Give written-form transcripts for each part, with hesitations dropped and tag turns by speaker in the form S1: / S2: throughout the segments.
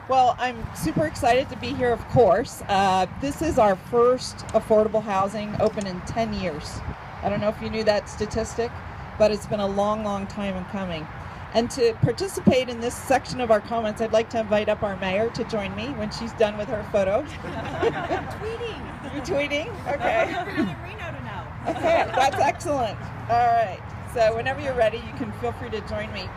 S1: Well, I'm super excited to be here, of course. This is our first affordable housing open in 10 years. I don't know if you knew that statistic, but it's been a long, long time in coming. And to participate in this section of our comments, I'd like to invite up our mayor to join me when she's done with her photo.
S2: Tweeting.
S1: You're tweeting? Okay.
S2: Everyone in Reno to know.
S1: Okay, that's excellent. All right. So whenever you're ready, you can feel free to join me.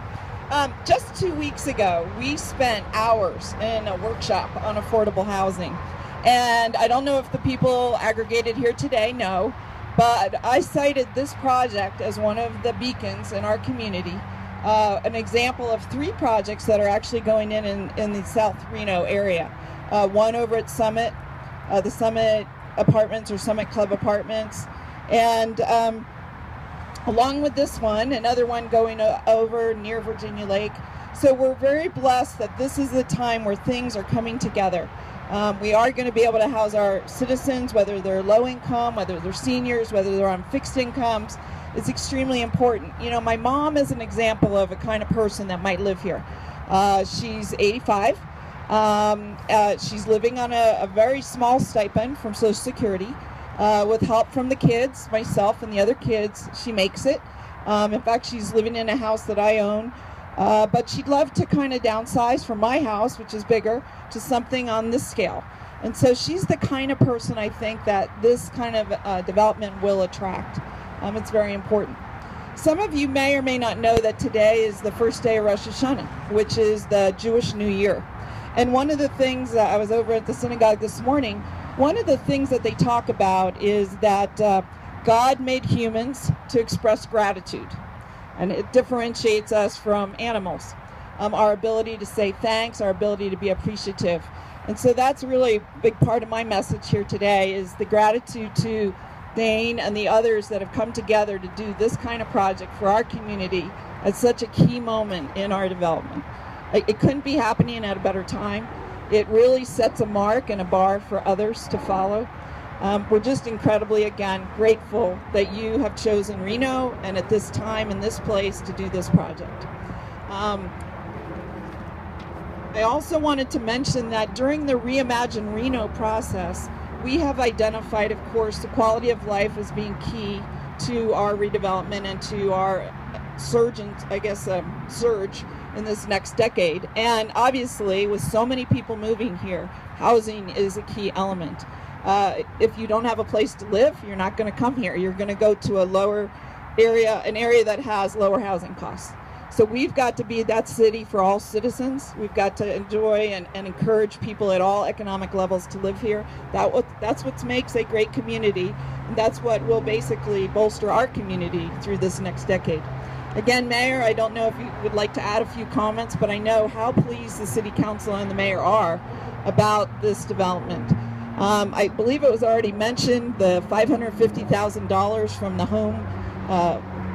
S1: Just 2 weeks ago, we spent hours in a workshop on affordable housing. And I don't know if the people aggregated here today know, but I cited this project as one of the beacons in our community, an example of 3 projects that are actually going in the South Reno area. One over at Summit, the Summit Apartments or Summit Club Apartments, and along with this one, another one going over near Virginia Lake. So we're very blessed that this is the time where things are coming together. We are going to be able to house our citizens, whether they're low income, whether they're seniors, whether they're on fixed incomes. It's extremely important. You know, my mom is an example of a kind of person that might live here. She's 85. She's living on a very small stipend from Social Security. With help from the kids, myself and the other kids, she makes it. In fact, she's living in a house that I own. But she'd love to kind of downsize from my house, which is bigger, to something on this scale. And so she's the kind of person I think that this kind of development will attract. It's very important. Some of you may or may not know that today is the first day of Rosh Hashanah, which is the Jewish New Year. And one of the things, I was over at the synagogue this morning, one of the things that they talk about is that God made humans to express gratitude, and it differentiates us from animals. Our ability to say thanks, our ability to be appreciative. And so that's really a big part of my message here today, is the gratitude to Dane and the others that have come together to do this kind of project for our community at such a key moment in our development. It couldn't be happening at a better time. It really sets a mark and a bar for others to follow. We're just incredibly, again, grateful that you have chosen Reno and at this time and this place to do this project. I also wanted to mention that during the Reimagine Reno process, we have identified, of course, the quality of life as being key to our redevelopment and to our surge in this next decade. And obviously, with so many people moving here, housing is a key element. If you don't have a place to live, you're not going to come here. You're going to go to a lower area, an area that has lower housing costs. So we've got to be that city for all citizens. We've got to enjoy and encourage people at all economic levels to live here. That's what makes a great community, and that's what will basically bolster our community through this next decade. Again, Mayor, I don't know if you would like to add a few comments, but I know how pleased the City Council and the Mayor are about this development. I believe it was already mentioned, the $550,000 from the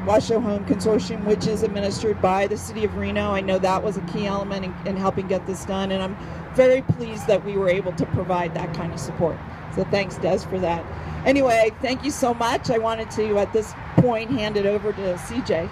S1: Washoe Home Consortium, which is administered by the City of Reno. I know that was a key element in helping get this done, and I'm very pleased that we were able to provide that kind of support. So thanks, Des, for that. Anyway, thank you so much. I wanted to, at this point, hand it over to CJ.